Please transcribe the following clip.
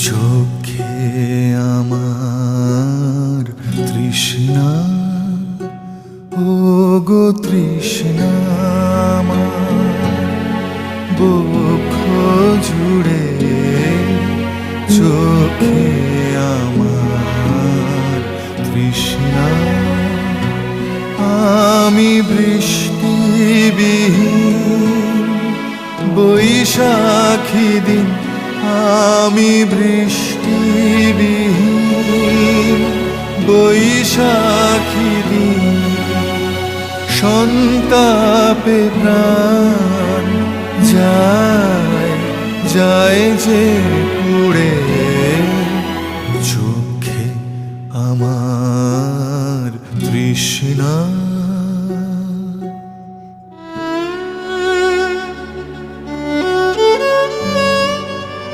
চোখে আমার তৃষ্ণা, ও গো তৃষ্ণা আমার বক্ষ জুড়ে। চোখে আমার তৃষ্ণা, আমি বৃষ্টিবিহীন বৈশাখী দিন, আমি বৃষ্টিবিহীন বৈশাখী দিন। সন্তাপে প্রাণ যায় যায় যে পুড়ে। চোখে আমার তৃষ্ণা।